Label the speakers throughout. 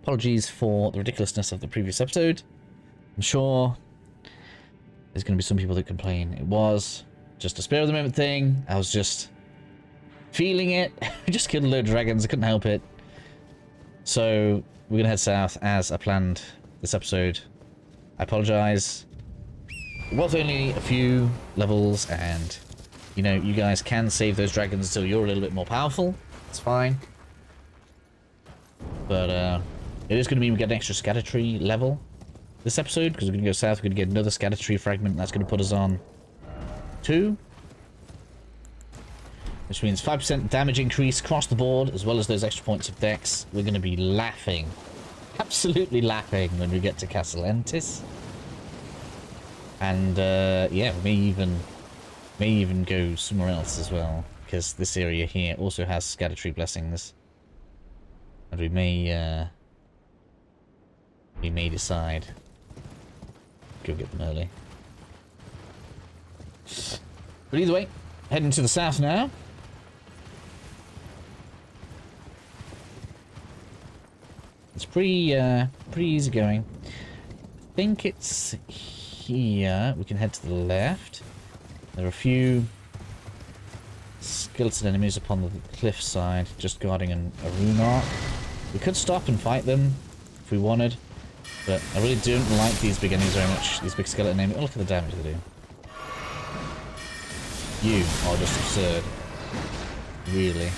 Speaker 1: Apologies for the ridiculousness of the previous episode. I'm sure there's going to be some people that complain. It was just a spur of the moment thing. I was just feeling it. I just killed a load of dragons. I couldn't help it. So we're going to head south as I planned this episode. I apologize. It was only a few levels, and you know, you guys can save those dragons until you're a little bit more powerful. It's fine. But it is going to mean we get an extra scatter tree level this episode, because we're going to go south. We're going to get another scatter tree fragment. That's going to put us on 2. Which means 5% damage increase across the board, as well as those extra points of dex. We're going to be laughing. Absolutely laughing when we get to Castle Entis. And yeah, we may even go somewhere else as well, because this area here also has scatter tree blessings. And we may decide to go get them early. But either way, heading to the south now. It's pretty easy going. I think it's here. We can head to the left. There are a few skeleton enemies upon the cliff side, just guarding a rune arc. We could stop and fight them if we wanted, but I really don't like these big enemies very much. These big skeleton enemies. Oh, look at the damage they do. You are just absurd. Really.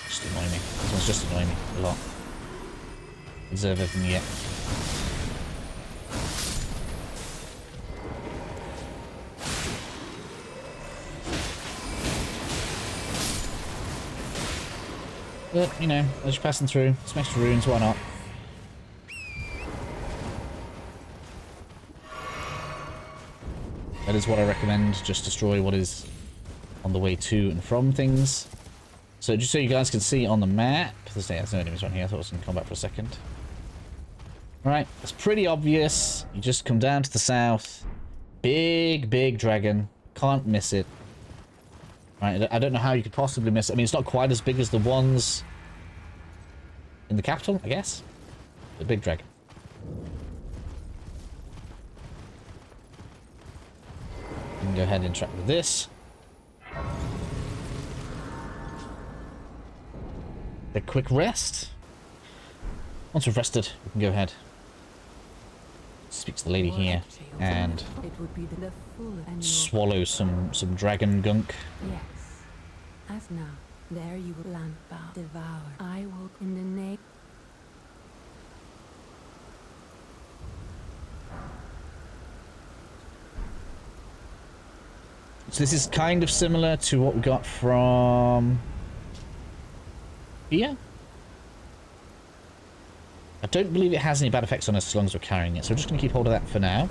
Speaker 1: Just annoy me. This one's just annoying me a lot. Deserve everything yet. But, you know, as you're passing through, some extra runes, why not? That is what I recommend, just destroy what is on the way to and from things. So just so you guys can see on the map, there's no enemies on here, I thought I was going to come back for a second. Alright, it's pretty obvious. You just come down to the south. Big dragon. Can't miss it. Right, I don't know how you could possibly miss it. I mean, it's not quite as big as the ones in the capital, I guess. The big dragon. We can go ahead and interact with this. A quick rest. Once we've rested, we can go ahead. Speak to the lady here and swallow some dragon gunk.
Speaker 2: Yes. As now, there you will land bound, devour. I will in the name.
Speaker 1: So this is kind of similar to what we got from here. I don't believe it has any bad effects on us as long as we're carrying it, so we're just going to keep hold of that for now.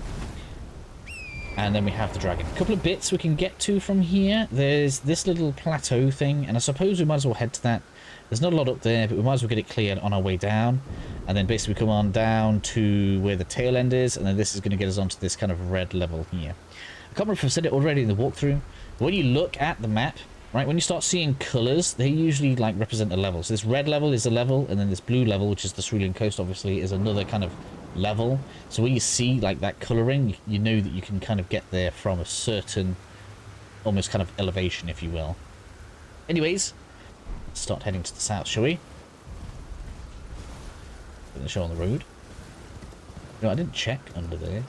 Speaker 1: And then we have the dragon. A couple of bits we can get to from here. There's this little plateau thing, and I suppose we might as well head to that. There's not a lot up there, but we might as well get it cleared on our way down. And then basically come on down to where the tail end is, and then this is going to get us onto this kind of red level here. I can't remember if I've said it already in the walkthrough. When you look at the map, right, when you start seeing colours, they usually like represent a level. So this red level is a level, and then this blue level, which is the Cerulean Coast, obviously, is another kind of level. So when you see like that colouring, you know that you can kind of get there from a certain, almost kind of elevation, if you will. Anyways, let's start heading to the south, shall we? Putting the show on the road. No, I didn't check under there.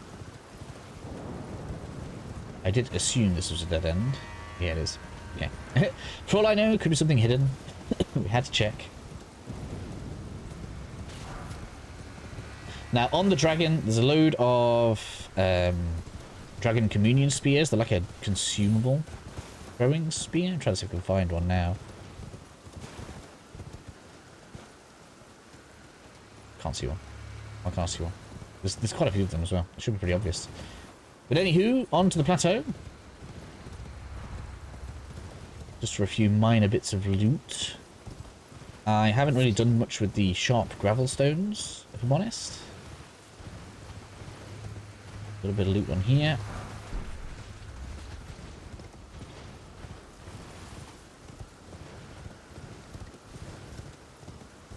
Speaker 1: I did assume this was a dead end. Yeah, it is. Okay. For all I know, it could be something hidden. We had to check. Now, on the dragon, there's a load of dragon communion spears. They're like a consumable throwing spear. I'm trying to see if I can find one now. Can't see one. I can't see one. There's quite a few of them as well. It should be pretty obvious. But anywho, on to the plateau. Just for a few minor bits of loot. I haven't really done much with the sharp gravel stones, if I'm honest. A little bit of loot on here.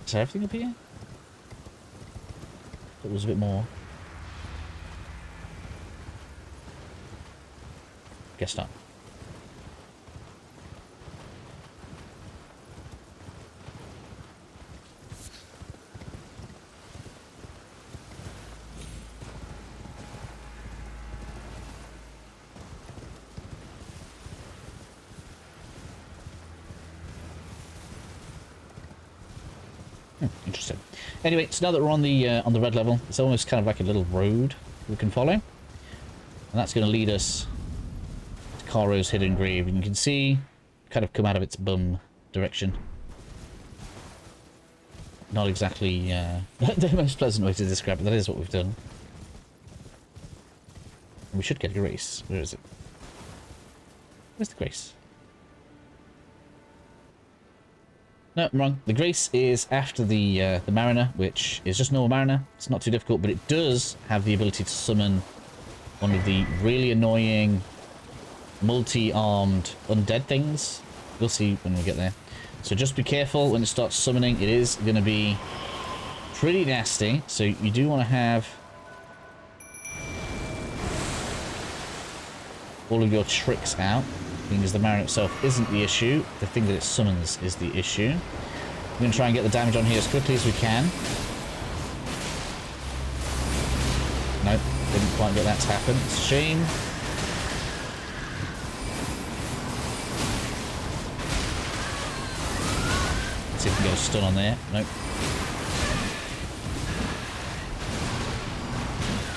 Speaker 1: Is there everything up here? Thought there was a bit more. Guess not. Interesting. Anyway, so now that we're on the red level, it's almost kind of like a little road we can follow, and that's going to lead us to Caro's hidden grave. And you can see, kind of come out of its bum direction. Not exactly the most pleasant way to describe it. That is what we've done. And we should get a grace. Where is it? Where's the grace? No, I'm wrong. The grace is after the Mariner, which is just normal Mariner. It's not too difficult, but it does have the ability to summon one of the really annoying multi-armed undead things. We'll see when we get there. So just be careful when it starts summoning. It is going to be pretty nasty. So you do want to have all of your tricks out. Because the Mariner itself isn't the issue. The thing that it summons is the issue. We're going to try and get the damage on here as quickly as we can. Nope, didn't quite get that to happen. It's a shame. Let's see if we can get a stun on there. Nope.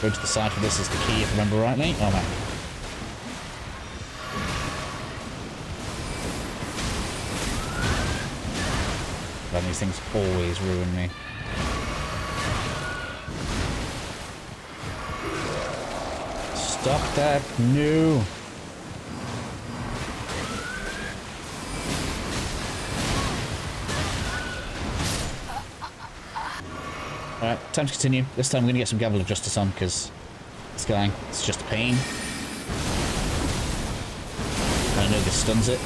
Speaker 1: Go to the side for this is the key, if I remember rightly. Oh man. And these things always ruin me. Stop that! No! Alright, time to continue. This time we're going to get some Gavel of Justice on, because this guy, it's just a pain. I know this stuns it.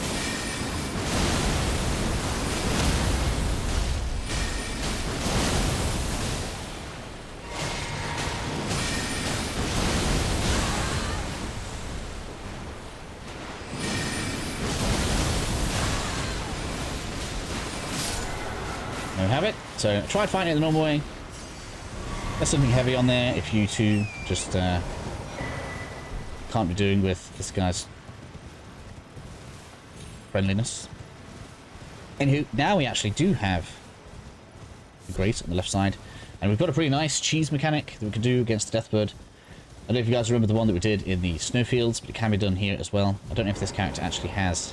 Speaker 1: Have it. So try fighting it the normal way. There's something heavy on there if you two just can't be doing with this guy's friendliness. Anywho, now we actually do have the Grace on the left side, and we've got a pretty nice cheese mechanic that we can do against the Deathbird. I don't know if you guys remember the one that we did in the snowfields, but it can be done here as well. I don't know if this character actually has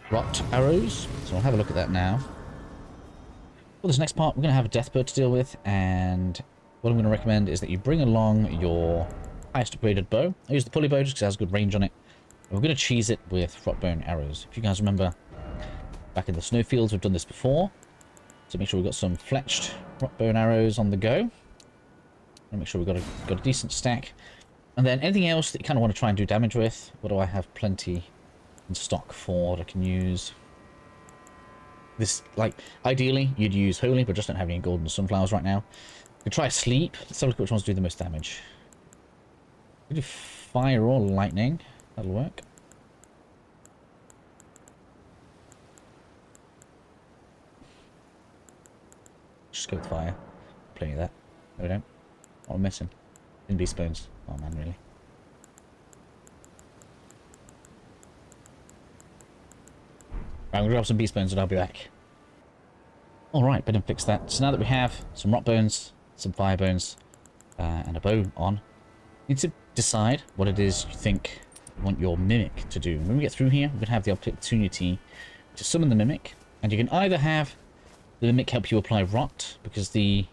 Speaker 1: rot arrows, so I'll have a look at that now. For this next part, we're going to have a Deathbird to deal with, and what I'm going to recommend is that you bring along your highest upgraded bow. I use the pulley bow just because it has good range on it. And we're going to cheese it with Frostbone arrows. If you guys remember, back in the snowfields, we've done this before. So make sure we've got some fletched Frostbone arrows on the go. And make sure we've got a decent stack. And then anything else that you kind of want to try and do damage with. What do I have plenty in stock for that I can use? This, like, ideally, you'd use Holy, but just don't have any golden sunflowers right now. You could try Sleep. Let's have a look at which ones do the most damage. You could do Fire or Lightning. That'll work. Just go with Fire. Plenty of that. No, we don't. What am I missing? In Beast Bones. Oh man, really. Right, I'm going to grab some Beast Bones and I'll be back. Alright, better fix that. So now that we have some Rot Bones, some Fire Bones, and a bow on, you need to decide what it is you think you want your Mimic to do. When we get through here, we're going to have the opportunity to summon the Mimic, and you can either have the Mimic help you apply Rot, because the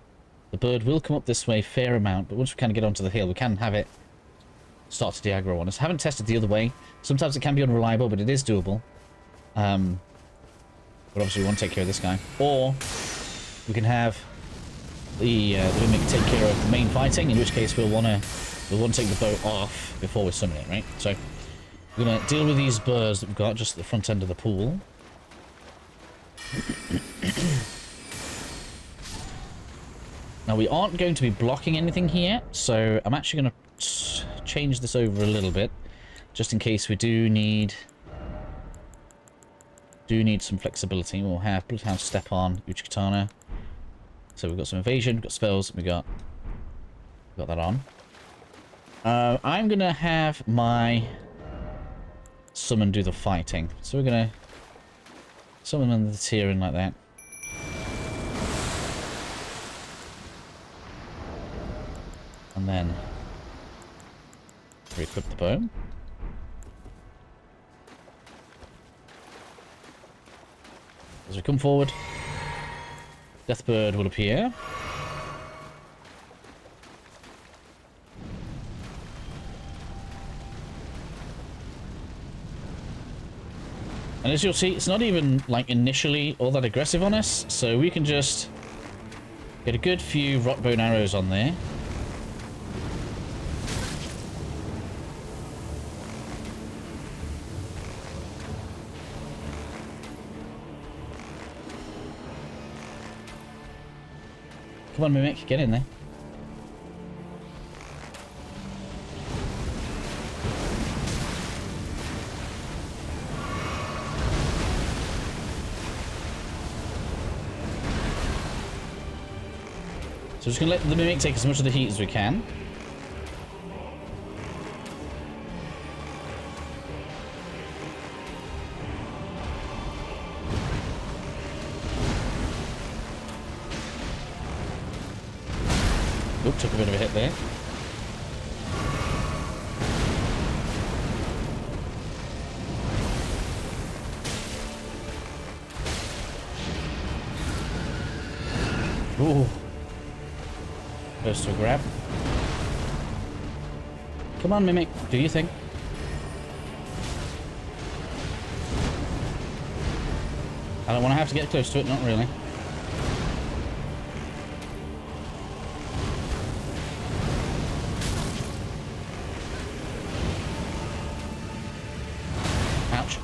Speaker 1: bird will come up this way a fair amount, but once we kind of get onto the hill, we can have it start to de-aggro on us. I haven't tested the other way. Sometimes it can be unreliable, but it is doable. But obviously we want to take care of this guy. Or we can have the Mimic take care of the main fighting, in which case we'll want to take the bow off before we summon it, right? So we're going to deal with these birds that we've got just at the front end of the pool. Now, we aren't going to be blocking anything here, so I'm actually going to change this over a little bit, just in case we do need some flexibility. We'll have Bloodhound Step on, Uchi-Katana. So we've got some evasion, we've got spells, we got that on. I'm going to have my summon do the fighting. So we're going to summon the tier in like that. And then re-equip the bow. As we come forward, Deathbird will appear. And as you'll see, it's not even, like, initially all that aggressive on us, so we can just get a good few rockbone arrows on there. Come on, Mimic, get in there. So we're just going to let the Mimic take as much of the heat as we can. Oop, took a bit of a hit there. Ooh. Goes to a grab. Come on, Mimic, do your thing. I don't want to have to get close to it, not really. Ouch.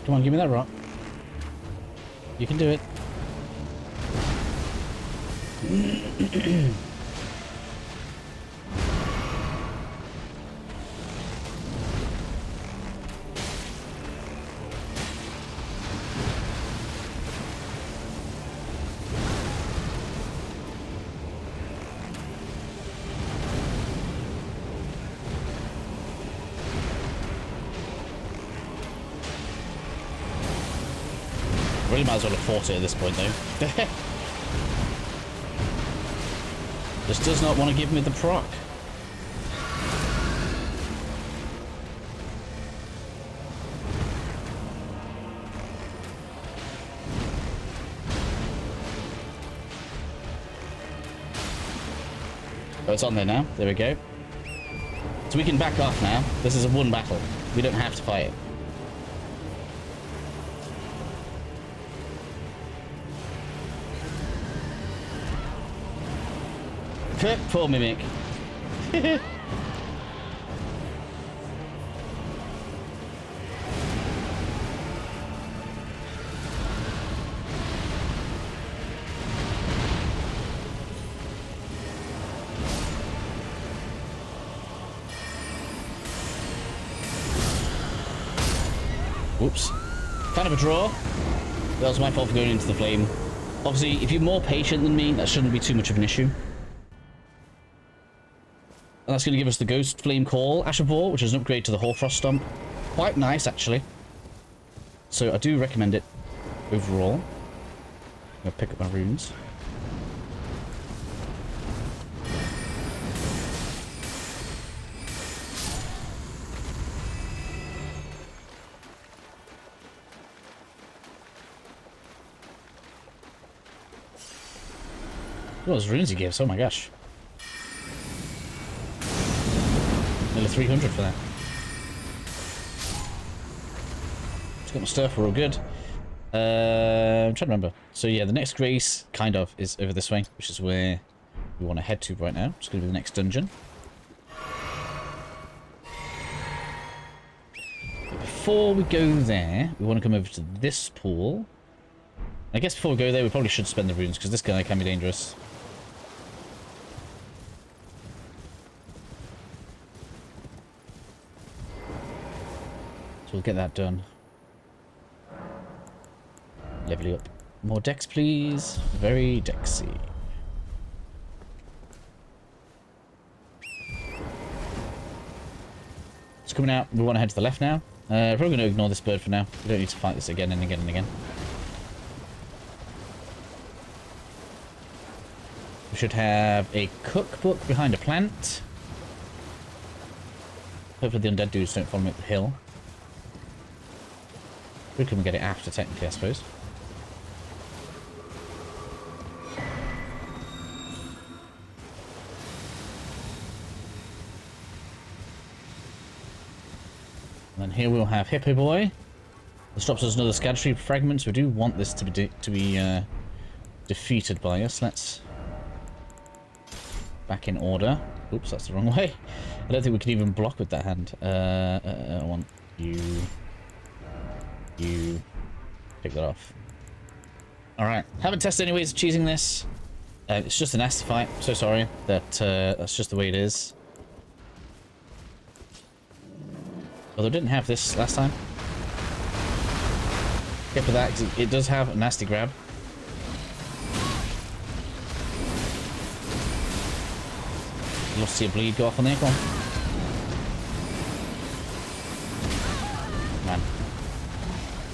Speaker 1: Come on, give me that rock. You can do it. Really might as well have fought it at this point, though. Just does not want to give me the proc. Oh, it's on there now. There we go. So we can back off now. This is a one battle. We don't have to fight it. Poor Mimic. Whoops. Kind of a draw. That was my fault for going into the flame. Obviously, if you're more patient than me, that shouldn't be too much of an issue. And that's going to give us the Ghost Flame Call Ash of War, which is an upgrade to the Hoarfrost Stomp. Quite nice, actually. So I do recommend it overall. I'm going to pick up my runes. Oh, those runes he gives, oh my gosh. 300 for that. Just got my stuff, we're all good. I'm trying to remember. So yeah, the next grace, kind of, is over this way, which is where we want to head to right now. It's going to be the next dungeon. But before we go there, we want to come over to this pool. I guess before we go there, we probably should spend the runes, because this guy can be dangerous. So we'll get that done. Level you up. More dex, please. Very dexy. It's coming out. We want to head to the left now. We're probably going to ignore this bird for now. We don't need to fight this again and again and again. We should have a cookbook behind a plant. Hopefully the undead dudes don't follow me up the hill. We can get it after, technically, I suppose. And then here we'll have Hippo Boy. This drops us another Erdtree fragment. We do want this to be defeated by us. Let's back in order. Oops, that's the wrong way. I don't think we can even block with that hand. I want you. You pick that off. Alright, haven't tested any ways of cheesing this. It's just a nasty fight. So sorry that that's just the way it is. Although I didn't have this last time. Get for that, because it does have a nasty grab. You'll see a bleed go off on there, come on. Man.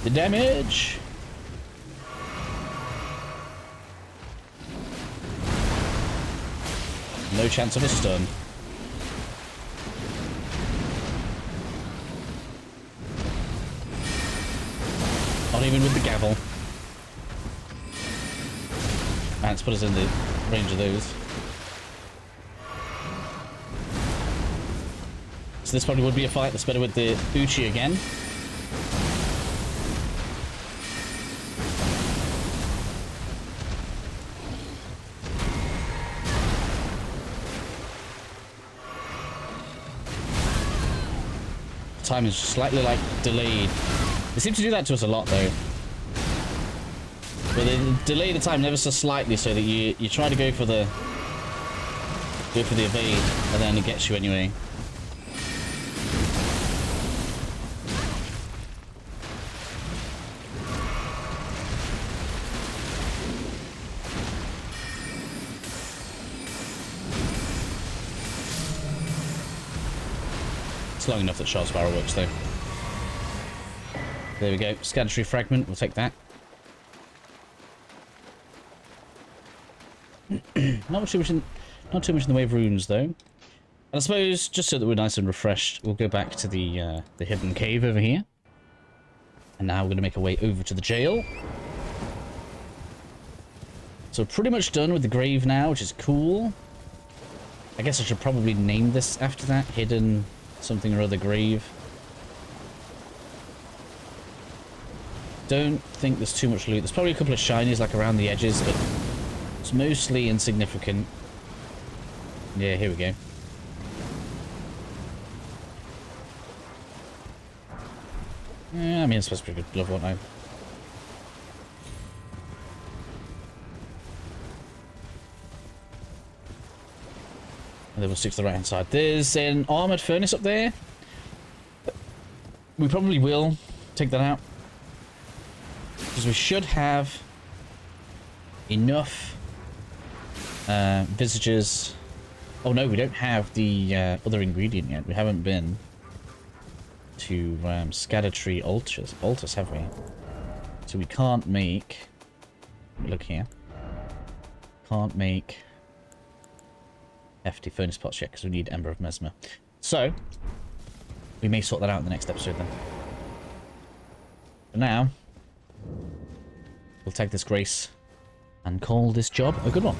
Speaker 1: The damage! No chance of a stun. Not even with the gavel. Man, let's put us in the range of those. So this probably would be a fight. That's better with the Uchi again. Time is slightly like delayed. They seem to do that to us a lot though. But they delay the time ever so slightly so that you try to go for the evade and then it gets you anyway. It's long enough that Shard Spiral works though. There we go. Erdtree fragment. We'll take that. Not too much in the way of runes though. And I suppose just so that we're nice and refreshed, we'll go back to the hidden cave over here. And now we're going to make our way over to the jail. So we're pretty much done with the grave now, which is cool. I guess I should probably name this after that. Hidden something or other grave. Don't think there's too much loot. There's probably a couple of shinies like around the edges, but it's mostly insignificant. Yeah, here we go. Yeah, I mean, it's supposed to be a good glove, won't I? And then we'll stick to the right hand side. There's an armored furnace up there. We probably will take that out. Because we should have enough visages. Oh no, we don't have the other ingredient yet. We haven't been to Erdtree altars, have we? So we can't make... Look here. Can't make hefty furnace pots yet because we need Ember of Mesmer. So we may sort that out in the next episode then. For now, we'll take this grace and call this job a good one.